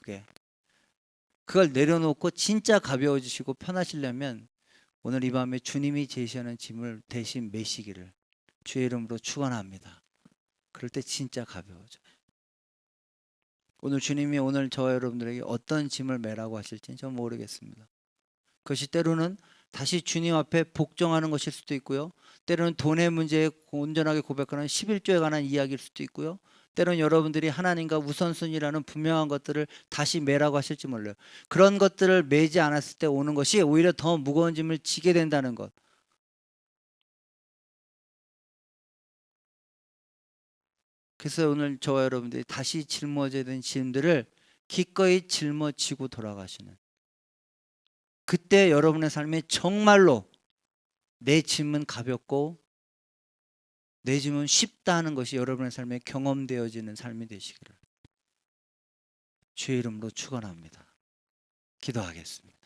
그걸 내려놓고 진짜 가벼워지시고 편하시려면 오늘 이 밤에 주님이 제시하는 짐을 대신 매시기를 주의 이름으로 축원합니다. 그럴 때 진짜 가벼워져요. 오늘 주님이 오늘 저와 여러분들에게 어떤 짐을 매라고 하실지는 전 모르겠습니다. 그것이 때로는 다시 주님 앞에 복종하는 것일 수도 있고요. 때로는 돈의 문제에 온전하게 고백하는 11조에 관한 이야기일 수도 있고요. 때로는 여러분들이 하나님과 우선순위라는 분명한 것들을 다시 매라고 하실지 몰라요. 그런 것들을 매지 않았을 때 오는 것이 오히려 더 무거운 짐을 지게 된다는 것. 그래서 오늘 저와 여러분들이 다시 짊어져야 되는 짐들을 기꺼이 짊어지고 돌아가시는, 그때 여러분의 삶에 정말로 내 짐은 가볍고 내 짐은 쉽다 하는 것이 여러분의 삶에 경험되어지는 삶이 되시기를 주의 이름으로 축원합니다. 기도하겠습니다.